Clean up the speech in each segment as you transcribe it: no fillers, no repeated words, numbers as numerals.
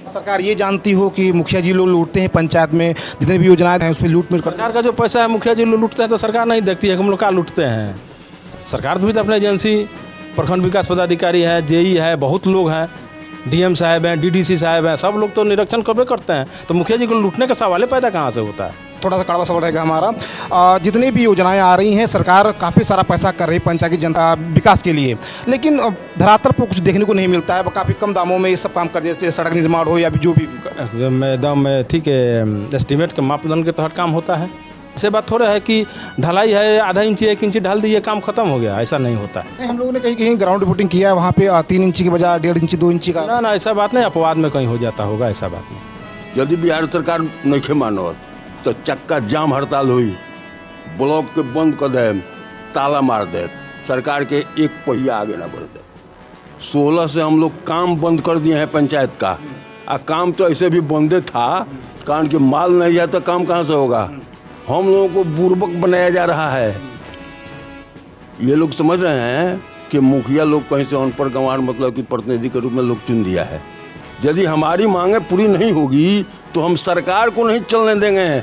सरकार ये जानती हो कि मुखिया जी लोग लूटते हैं, पंचायत में जितने भी योजनाएं हैं उस पर लूट मिल सरकार का जो पैसा है मुखिया जी लोग लूटते हैं तो सरकार नहीं देखती है कि हम लोग क्या लूटते हैं। सरकार भी तो अपने एजेंसी, प्रखंड विकास पदाधिकारी है, जेई है, बहुत लोग हैं, डीएम साहब हैं, डीडीसी साहब हैं, सब लोग तो निरीक्षण करबे करते हैं। तो मुखिया जी को लूटने का सवाल पैदा कहाँ से होता है? थोड़ा सा कड़वा सवाल रहेगा हमारा। जितनी भी योजनाएं आ रही हैं, सरकार काफ़ी सारा पैसा कर रही है पंचायत की जनता विकास के लिए, लेकिन धरातल पर कुछ देखने को नहीं मिलता है। काफ़ी कम दामों में ये सब काम कर दिया, सड़क निर्माण हो या जो भी एकदम ठीक है, एस्टीमेट के मापदंड के तहत काम होता है। ऐसे बात थोड़ा है कि ढलाई है, आधा इंची 1 इंची ढाल दी, ये काम खत्म हो गया, ऐसा नहीं होता है। हम लोगों ने कहीं कहीं ग्राउंड रिपोर्टिंग किया है, वहाँ पे 3 इंची के बजाय 1.5 इंची 2 इंची का। ना ऐसा बात नहीं, अपवाद में कहीं हो जाता होगा, ऐसा बात नहीं। यदि बिहार सरकार नहीं मानो तो चक्का जाम हड़ताल हुई, ब्लॉक के बंद कर दे, ताला मार दे, सरकार के एक पहिया आगे ना बढ़ दे। 16 से हम लोग काम बंद कर दिए हैं पंचायत का। काम तो ऐसे भी बंदे था, कारण कि माल नहीं जाए तो काम कहाँ से होगा। हम लोगों को बुर्बक बनाया जा रहा है। ये लोग समझ रहे हैं कि मुखिया लोग कहीं से अनपढ़ गंवार मतलब कि प्रतिनिधि के रूप में लोग चुन दिया है। यदि हमारी मांगें पूरी नहीं होगी तो हम सरकार को नहीं चलने देंगे,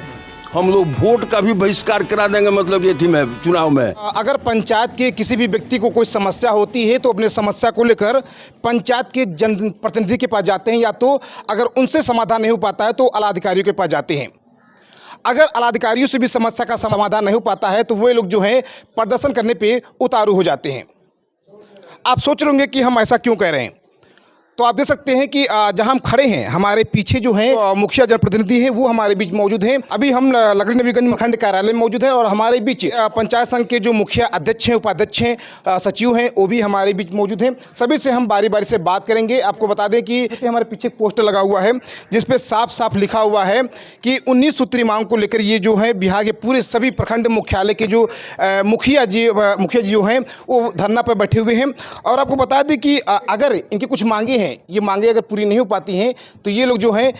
हम लोग वोट का भी बहिष्कार करा देंगे, मतलब ये थी में चुनाव में। अगर पंचायत के किसी भी व्यक्ति को कोई समस्या होती है तो अपने समस्या को लेकर पंचायत के जनप्रतिनिधि के पास जाते हैं, या तो अगर उनसे समाधान नहीं हो पाता है तो आला अधिकारियों के पास जाते हैं। अगर आलाधिकारियों से भी समस्या का समाधान नहीं हो पाता है तो वे लोग जो हैं प्रदर्शन करने पे उतारू हो जाते हैं। आप सोच रहे होंगे कि हम ऐसा क्यों कह रहे हैं, तो आप देख सकते हैं कि जहां हम खड़े हैं, हमारे पीछे जो हैं मुखिया जनप्रतिनिधि हैं वो हमारे बीच मौजूद हैं। अभी हम लकड़ी नवीगंज खंड कार्यालय में मौजूद हैं और हमारे बीच पंचायत संघ के जो मुखिया अध्यक्ष हैं, उपाध्यक्ष हैं, सचिव हैं, वो भी हमारे बीच मौजूद हैं। सभी से हम बारी बारी से बात करेंगे। आपको बता दें कि हमारे पीछे एक पोस्टर लगा हुआ है जिसपे साफ साफ लिखा हुआ है कि 19 सूत्री मांग को लेकर ये जो है बिहार के पूरे सभी प्रखंड मुख्यालय के जो मुखिया जी जो हैं वो धरना पर बैठे हुए हैं। और आपको बता दें कि अगर इनकी कुछ मांगे हैं, ये मांगे अगर पूरी नहीं हो पाती हैं तो ये लोग जो हैं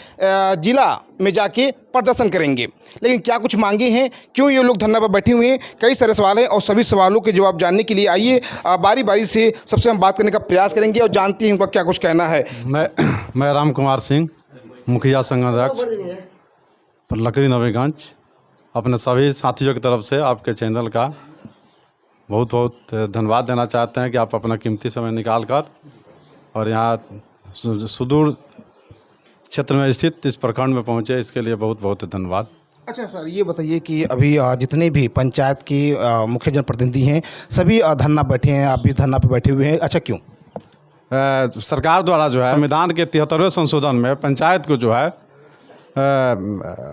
जिला में जाके प्रदर्शन करेंगे। लेकिन क्या कुछ मांगे हैं, क्यों ये लोग धरना पर बैठे हुए हैं, कई सारे सवाल हैं और सभी सवालों के जवाब जानने के लिए आइए बारी बारी से सबसे हम बात करने का प्रयास करेंगे और जानते हैं उनका क्या कुछ कहना है। मैं राम कुमार सिंह, मुखिया संघ अध्यक्ष लकड़ी नवीगंज, अपने सभी साथियों की तरफ से आपके चैनल का बहुत बहुत धन्यवाद देना चाहते हैं कि आप अपना कीमती समय निकाल कर और यहाँ सुदूर क्षेत्र में स्थित इस प्रखंड में पहुँचे, इसके लिए बहुत बहुत धन्यवाद। अच्छा सर, ये बताइए कि अभी जितने भी पंचायत के मुख्य जनप्रतिनिधि हैं सभी धरना बैठे हैं, आप भी धरना पे बैठे हुए हैं, अच्छा क्यों? सरकार द्वारा जो है संविधान के 73वें संशोधन में पंचायत को जो है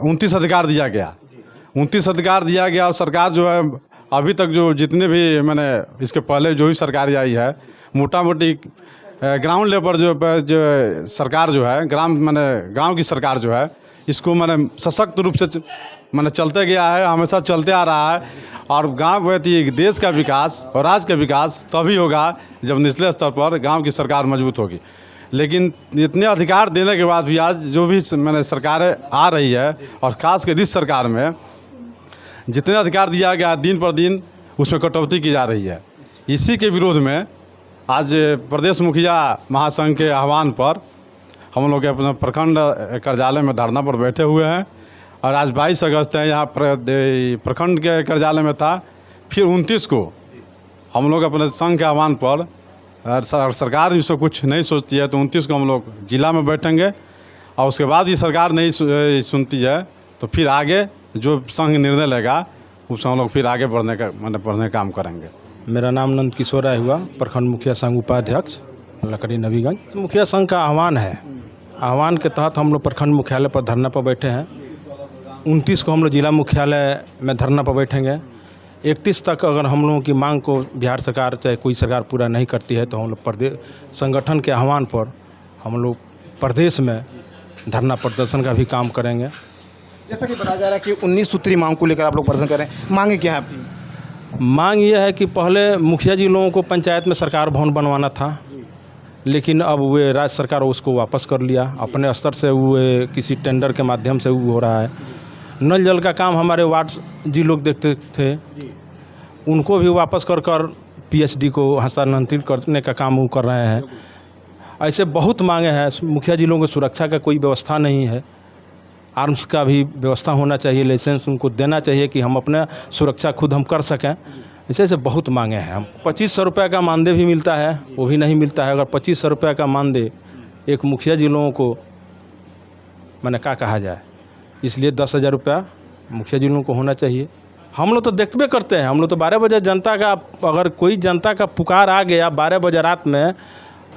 29 अधिकार दिया गया, 29 अधिकार दिया गया। और सरकार जो है अभी तक जो जितने भी मैंने इसके पहले जो भी सरकार आई है, मोटा मोटी ग्राउंड लेवल जो सरकार जो है गांव की सरकार जो है इसको सशक्त रूप से चलते गया है, हमेशा चलते आ रहा है। और गांव देश का विकास और राज्य का विकास तभी होगा जब निचले स्तर पर गांव की सरकार मजबूत होगी। लेकिन इतने अधिकार देने के बाद भी आज जो भी सरकारें आ रही है और ख़ास कर इस सरकार में जितने अधिकार दिया गया दिन पर दिन उसमें कटौती की जा रही है। इसी के विरोध में आज प्रदेश मुखिया महासंघ के आह्वान पर हम लोग अपने प्रखंड कार्यालय में धरना पर बैठे हुए हैं। और आज 22 अगस्त है, यहाँ प्रखंड के कार्यालय में था, फिर 29 को हम लोग अपने संघ के आह्वान पर, सरकार इसको कुछ नहीं सोचती है तो 29 को हम लोग जिला में बैठेंगे। और उसके बाद भी सरकार नहीं सुनती है तो फिर आगे जो संघ निर्णय लेगा उससे हम लोग फिर आगे बढ़ने का काम करेंगे। मेरा नाम नंद किशोर राय हुआ, प्रखंड मुखिया संघ उपाध्यक्ष लकड़ी नवीगंज। मुखिया संघ का आह्वान है, आह्वान के तहत हम लोग प्रखंड मुख्यालय पर धरना पर बैठे हैं। 29 को हम लोग जिला मुख्यालय में धरना पर बैठेंगे। 31 तक अगर हम लोगों की मांग को बिहार सरकार चाहे कोई सरकार पूरा नहीं करती है तो हम लोग प्रदेश संगठन के आह्वान पर हम लोग प्रदेश में धरना प्रदर्शन का भी काम करेंगे। जैसा कि बताया जा रहा है कि 19 सूत्री मांग को लेकर आप लोग प्रदर्शन करें, मांगे क्या है आपकी? मांग ये है कि पहले मुखिया जी लोगों को पंचायत में सरकार भवन बनवाना था, लेकिन अब वे राज्य सरकार उसको वापस कर लिया। अपने स्तर से वो किसी टेंडर के माध्यम से वो हो रहा है। नल जल का काम हमारे वार्ड जी लोग देखते थे, उनको भी वापस कर पीएचडी को हस्तांतरित करने का काम वो कर रहे हैं। ऐसे बहुत मांगे हैं। मुखिया जी लोगों को सुरक्षा का कोई व्यवस्था नहीं है, आर्म्स का भी व्यवस्था होना चाहिए, लाइसेंस उनको देना चाहिए कि हम अपना सुरक्षा खुद हम कर सकें। ऐसे बहुत मांगे हैं हम। 2500 रुपये का मानदेय भी मिलता है, वो भी नहीं मिलता है। अगर 2500 रुपये का मानदेय एक मुखिया जी लोगों को मैंने क्या कहा जाए, इसलिए 10,000 रुपया मुखिया जी लोगों को होना चाहिए। हम लोग तो देखते करते हैं, हम लोग तो 12 बजे जनता का, अगर कोई जनता का पुकार आ गया 12 बजे रात में,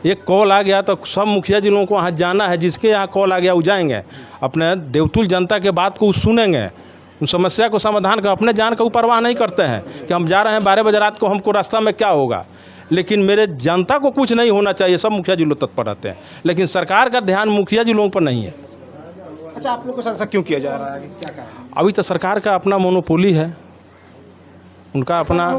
एक कॉल आ गया तो सब मुखिया जी लोगों को वहाँ जाना है। जिसके यहाँ कॉल आ गया वो जाएंगे, अपने देवतुल जनता के बात को सुनेंगे, उन समस्या को समाधान कर, अपने जान का वो परवाह नहीं करते हैं कि हम जा रहे हैं 12 बजे रात को, हमको रास्ता में क्या होगा। लेकिन मेरे जनता को कुछ नहीं होना चाहिए, सब मुखिया जी लोग तत्पर रहते हैं, लेकिन सरकार का ध्यान मुखिया जी लोगों पर नहीं है। अच्छा, आप लोग को ऐसा क्यों किया जा रहा है, क्या कारण? अभी तो सरकार का अपना मोनोपोली है, उनका अपना।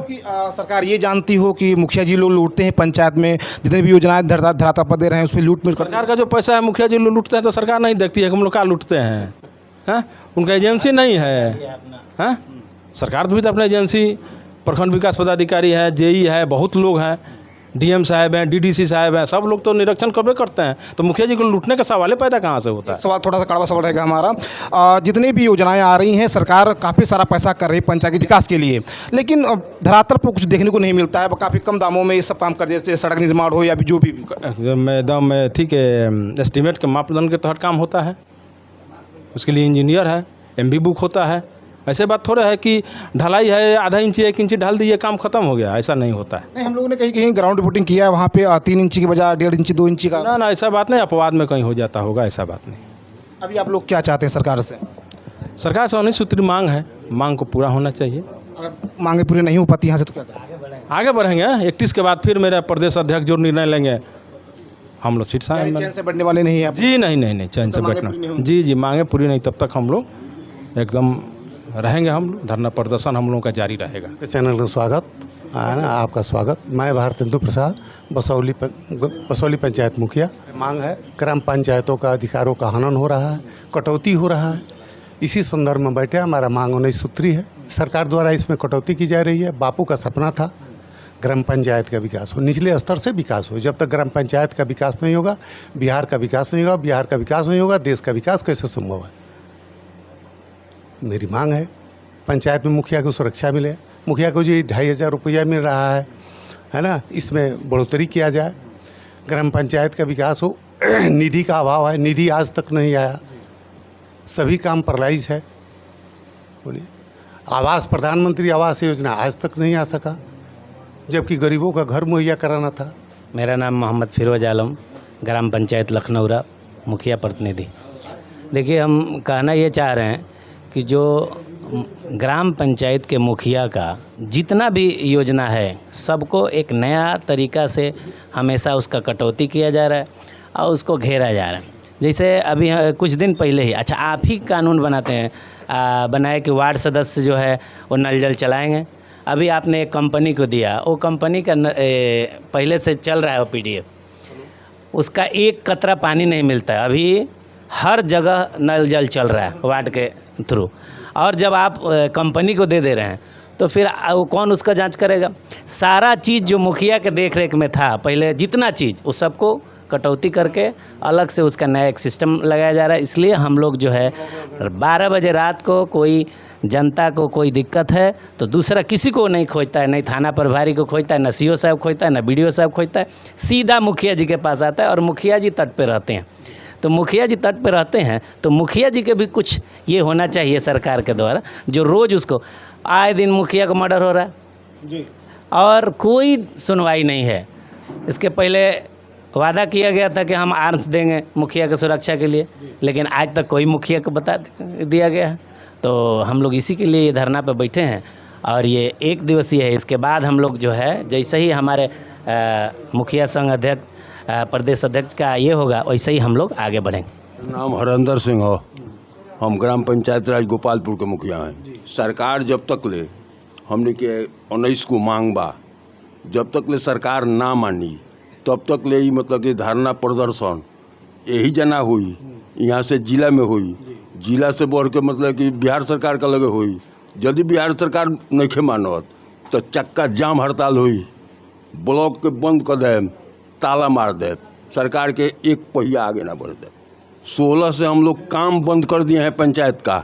सरकार ये जानती हो कि मुखिया जी लोग लूटते हैं, पंचायत में जितनी भी योजनाएं धरातल पर दे रहे हैं उस पर लूट मिल सरकार का जो पैसा है मुखिया जी लोग लूटते हैं, तो सरकार नहीं देखती है कि हम लोग क्या लूटते हैं। हैं, उनका एजेंसी नहीं है। हैं, सरकार भी तो अपना एजेंसी, प्रखंड विकास पदाधिकारी है, जेई है, बहुत लोग हैं, डीएम साहब हैं, डीडीसी साहब हैं, सब लोग तो निरीक्षण करबे करते हैं। तो मुखिया जी को लूटने का सवाल पैदा कहाँ से होता है? सवाल थोड़ा सा कड़वा सवाल रहेगा हमारा। जितनी भी योजनाएं आ रही हैं, सरकार काफ़ी सारा पैसा कर रही है पंचायत के विकास के लिए, लेकिन धरातल पर कुछ देखने को नहीं मिलता है। काफ़ी कम दामों में ये सब काम कर देते, सड़क निर्माण हो या भी जो भी एकदम ठीक है, एस्टीमेट के मापदंड के तहत काम होता है, उसके लिए इंजीनियर है, एमबी बुक होता है। ऐसे बात थोड़ा है कि ढलाई है, आधा इंची 1 इंची ढाल दिए काम खत्म हो गया, ऐसा नहीं होता है। नहीं, हम लोगों ने कहीं कहीं ग्राउंड रिपोर्टिंग किया है, वहाँ पे 3 इंची की बजाय 1.5 इंची 2 इंची का। ना ऐसा बात नहीं, अपवाद में कहीं हो जाता होगा, ऐसा बात नहीं। अभी आप लोग क्या चाहते हैं सरकार से? सरकार से 19 सूत्री मांग है, मांग को पूरा होना चाहिए। अगर मांगे पूरी नहीं हो पाती यहाँ से तो क्या करें? आगे बढ़ेंगे। 31 के बाद फिर मेरे प्रदेश अध्यक्ष जो निर्णय लेंगे, हम लोग फिर चैन से बैठने वाले नहीं है? जी नहीं, चैन से बैठना, जी मांगे पूरी नहीं तब तक हम लोग एकदम रहेंगे। हम लोग धरना प्रदर्शन हम लोगों का जारी रहेगा। चैनल का स्वागत है ना, आपका स्वागत। मैं भारतेंदु प्रसाद, बसौली पंचायत मुखिया। मांग है, ग्राम पंचायतों का अधिकारों का हनन हो रहा है, कटौती हो रहा है, इसी संदर्भ में बैठे। हमारा मांग 19 सूत्री है, सरकार द्वारा इसमें कटौती की जा रही है। बापू का सपना था ग्राम पंचायत का विकास हो, निचले स्तर से विकास हो। जब तक ग्राम पंचायत का विकास नहीं होगा, बिहार का विकास नहीं होगा, बिहार का विकास नहीं होगा, देश का विकास कैसे संभव है। मेरी मांग है पंचायत में मुखिया को सुरक्षा मिले, मुखिया को जी 2,500 रुपया मिल रहा है ना, इसमें बढ़ोतरी किया जाए, ग्राम पंचायत का विकास हो। निधि का अभाव है, निधि आज तक नहीं आया, सभी काम पैरालाइज है। बोलिए, आवास, प्रधानमंत्री आवास योजना आज तक नहीं आ सका, जबकि गरीबों का घर मुहैया कराना था। मेरा नाम मोहम्मद फिरोज आलम, ग्राम पंचायत लखनऊरा, मुखिया प्रतिनिधि। देखिए, हम कहना ये चाह रहे हैं कि जो ग्राम पंचायत के मुखिया का जितना भी योजना है, सबको एक नया तरीका से हमेशा उसका कटौती किया जा रहा है और उसको घेरा जा रहा है। जैसे अभी कुछ दिन पहले ही, अच्छा आप ही कानून बनाते हैं, बनाए कि वार्ड सदस्य जो है वो नल जल चलाएंगे। अभी आपने एक कंपनी को दिया, वो कंपनी का पहले से चल रहा है वो PDF, उसका एक कतरा पानी नहीं मिलता है। अभी हर जगह नल जल चल रहा है वार्ड के थ्रू, और जब आप कंपनी को दे रहे हैं तो फिर वो कौन उसका जांच करेगा? सारा चीज़ जो मुखिया के देख रेख में था पहले, जितना चीज़, उस सबको कटौती करके अलग से उसका नया एक सिस्टम लगाया जा रहा है। इसलिए हम लोग जो है 12 बजे रात को कोई जनता को कोई दिक्कत है तो दूसरा किसी को नहीं खोजता है, नहीं थाना प्रभारी को खोजता है, ना CO साहब खोजता है, ना BDO साहब खोजता है, सीधा मुखिया जी के पास आता है। और मुखिया जी तट पे रहते हैं, तो मुखिया जी तट पे रहते हैं तो मुखिया जी के भी कुछ ये होना चाहिए सरकार के द्वारा, जो रोज़ उसको आए दिन मुखिया का मर्डर हो रहा है जी, और कोई सुनवाई नहीं है। इसके पहले वादा किया गया था कि हम आर्म्स देंगे मुखिया की सुरक्षा के लिए, लेकिन आज तक कोई मुखिया को बता दिया गया है। तो हम लोग इसी के लिए ये धरना पर बैठे हैं, और ये 1 दिवसीय है। इसके बाद हम लोग जो है, जैसे ही हमारे मुखिया संघ अध्यक्ष, प्रदेश अध्यक्ष का ये होगा, वैसे ही हम लोग आगे बढ़ेंगे। नाम हरेंद्र सिंह हो, हम ग्राम पंचायत राज गोपालपुर के मुखिया हैं। सरकार जब तक ले हमने के 19 को मांग बा, जब तक ले सरकार ना मानी तब तक ले ही मतलब कि धरना प्रदर्शन यही जना हुई, यहाँ से जिला में हुई, जिला से बढ़ के मतलब कि बिहार सरकार का लगे हुई। यदि बिहार सरकार नहीं मानत तो चक्का जाम हड़ताल हुई, ब्लॉक के बंद कर दे, ताला मार दे, सरकार के एक पहिया आगे ना बढ़ दे। 16 से हम लोग काम बंद कर दिए हैं पंचायत का।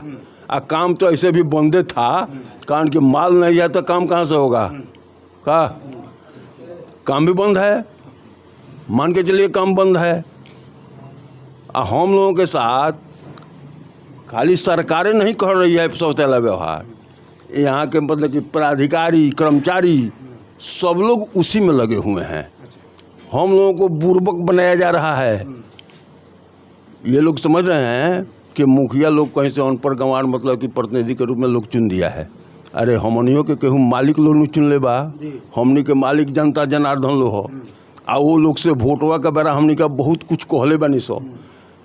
काम तो ऐसे भी बंदे था, कारण कि माल नहीं जाए तो काम कहाँ से होगा। का काम भी बंद है, मान के चलिए काम बंद है। हम लोगों के साथ खाली सरकारें नहीं कर रही है शौचालय व्यवहार, यहाँ के मतलब कि पदाधिकारी कर्मचारी सब लोग उसी में लगे हुए हैं। हम लोगों को बुर्बक बनाया जा रहा है। ये लोग समझ रहे हैं कि मुखिया लोग कहीं से अनपढ़ गंवार मतलब कि प्रतिनिधि के रूप में लोग चुन दिया है। अरे हमनियों के केहू मालिक लोग नहीं चुन ले बा, हमनी के मालिक जनता जनार्दन लो हो। आ वो लोग से वोटवा के बेरा हमनी का बहुत कुछ कहले बनी सो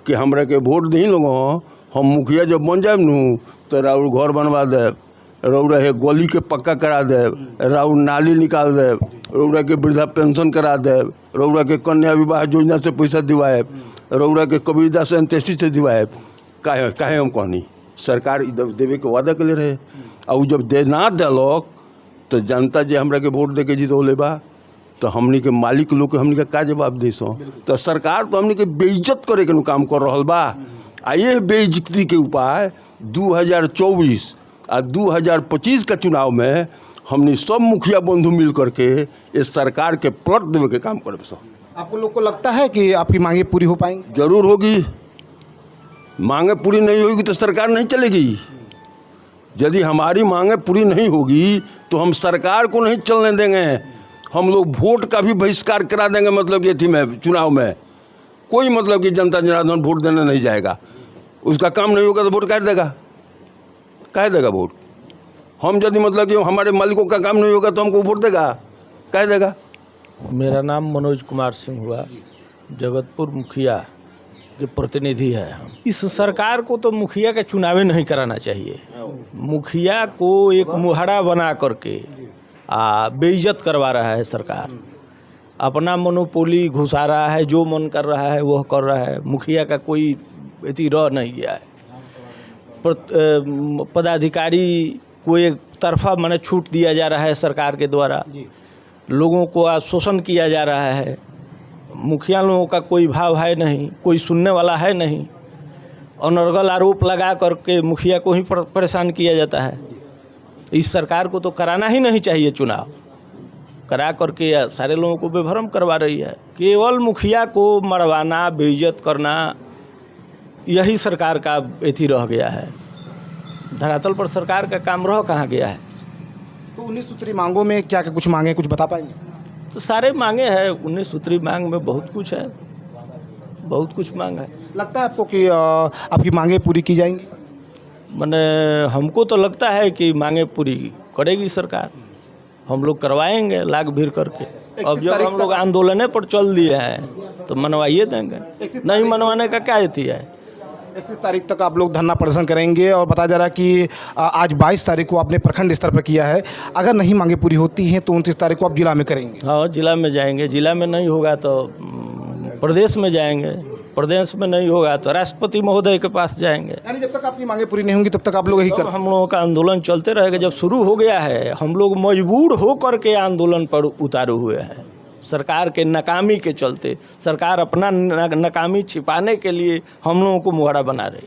कि हमरा के वोट दी लोग, हम मुखिया जब बन जाए नू तो राउर घर बनवा दे, रौरा है गली के पक्का करा दे, राउर नाली निकाल दे, रौरा के वृद्धा पेंशन करा दे, रौरा के कन्या विवाह योजना से पैसा दिवाए, रौरा के कबीरदास अंत्येष्टि से दिवाए। काहे हम कहनी सरकार देवे के वादा कर ले रहे, और जब दे ना दिलक तो जनता जे हमरा के वोट दे के जीतौले बा तो हमनी के मालिक लोग के हमनी का का जवाब दे सो। तो सरकार तो हमनी के बेइज्जत करे के काम कर रहा बा। आ ये बेइज्जती के उपाय 2024 और 2025 का चुनाव में हमने सब मुखिया बंधु मिल करके इस सरकार के पलट देवे के काम करे। आपको लोग को लगता है कि आपकी मांगे पूरी हो पाएंगी? जरूर होगी। मांगे पूरी नहीं होगी तो सरकार नहीं चलेगी। यदि हमारी मांगे पूरी नहीं होगी तो हम सरकार को नहीं चलने देंगे। हम लोग वोट का भी बहिष्कार करा देंगे। मतलब ये थी में चुनाव में कोई मतलब कि जनता जनार्दन वोट देने नहीं जाएगा। उसका काम नहीं होगा तो वोट कह देगा वोट। हम यदि मतलब कि हमारे मालिकों का काम नहीं होगा तो हमको वोट देगा, कह देगा। मेरा नाम मनोज कुमार सिंह हुआ, जगतपुर मुखिया के प्रतिनिधि है हम। इस सरकार को तो मुखिया का चुनाव नहीं कराना चाहिए। मुखिया को एक मुहाड़ा बना करके बेइज्जत करवा रहा है सरकार। अपना मोनोपोली घुसा रहा है, जो मन कर रहा है वह कर रहा है। मुखिया का कोई इति रह नहीं गया है। पदाधिकारी को एक तरफा माने छूट दिया जा रहा है सरकार के द्वारा। लोगों को आश्वासन किया जा रहा है। मुखिया लोगों का कोई भाव है नहीं, कोई सुनने वाला है नहीं। अनर्गल आरोप लगा करके मुखिया को ही परेशान किया जाता है। इस सरकार को तो कराना ही नहीं चाहिए चुनाव। करा करके सारे लोगों को बेभरम करवा रही है। केवल मुखिया को मरवाना, बेइज्जत करना, यही सरकार का एथी रह गया है। धरातल पर सरकार का काम रह कहाँ गया है। तो 19 सूत्री मांगों में क्या क्या कुछ मांगे, कुछ बता पाएंगे? तो सारे मांगे हैं। 19 सूत्री मांग में बहुत कुछ है, बहुत कुछ मांग है। लगता है आपको कि आपकी मांगे पूरी की जाएंगी? मैंने हमको तो लगता है कि मांगे पूरी करेगी सरकार। हम लोग करवाएंगे लाख भीड़ करके। अब जब हम लोग आंदोलने पर चल दिए हैं तो मनवाइए देंगे, नहीं मनवाने का क्या एथी है। 31 तारीख तक आप लोग धरना प्रदर्शन करेंगे और बताया जा रहा है कि आज 22 तारीख को आपने प्रखंड स्तर पर किया है। अगर नहीं मांगे पूरी होती हैं तो 29 तारीख को आप जिला में करेंगे? हाँ, जिला में जाएंगे। जिला में नहीं होगा तो प्रदेश में जाएंगे। प्रदेश में नहीं होगा तो राष्ट्रपति महोदय के पास जाएंगे। यानी जब तक आपकी मांगे पूरी नहीं होंगी तब तक आप लोग यही कर। हम लोगों का आंदोलन चलते रहेगा। जब शुरू हो गया है, हम लोग मजबूर हो करके आंदोलन पर उतारे हुए हैं। सरकार के नाकामी के चलते सरकार अपना नाकामी छिपाने के लिए हम लोगों को मुहाड़ा बना रही।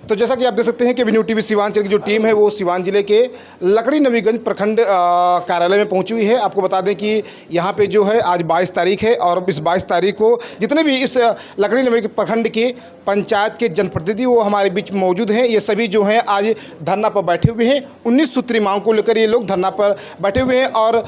तो जैसा कि आप देख सकते हैं कि न्यू टीवी सीवांचल की जो टीम है वो सीवान जिले के लकड़ी नवीगंज प्रखंड कार्यालय में पहुंची हुई है। आपको बता दें कि यहाँ पे जो है आज 22 तारीख है और इस 22 तारीख को जितने भी इस लकड़ी नवीगंज प्रखंड के पंचायत के जनप्रतिनिधि वो हमारे बीच मौजूद हैं। ये सभी जो हैं आज धरना पर बैठे हुए हैं। 19 सूत्री मांग को लेकर ये लोग धरना पर बैठे हुए हैं और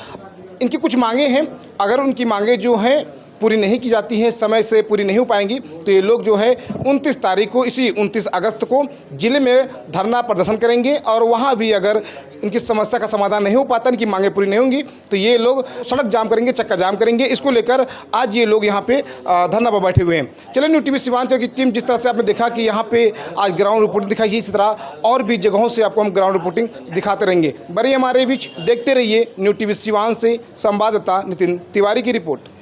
इनकी कुछ मांगे हैं। अगर उनकी मांगे जो हैं पूरी नहीं की जाती है, समय से पूरी नहीं हो पाएंगी, तो ये लोग जो है 29 तारीख को, इसी 29 अगस्त को जिले में धरना प्रदर्शन करेंगे और वहाँ भी अगर इनकी समस्या का समाधान नहीं हो पाता, इनकी मांगे पूरी नहीं होंगी, तो ये लोग सड़क जाम करेंगे, चक्का जाम करेंगे। इसको लेकर आज ये लोग यहाँ पे धरना पर बैठे हुए हैं। चलिए, न्यू टीवी सीवांचल की टीम, जिस तरह से आपने देखा कि यहाँ पे आज ग्राउंड रिपोर्टिंग दिखाई, इसी तरह और भी जगहों से आपको हम ग्राउंड रिपोर्टिंग दिखाते रहेंगे। बड़ी हमारे बीच देखते रहिए न्यू टीवी सीवान से संवाददाता नितिन तिवारी की रिपोर्ट।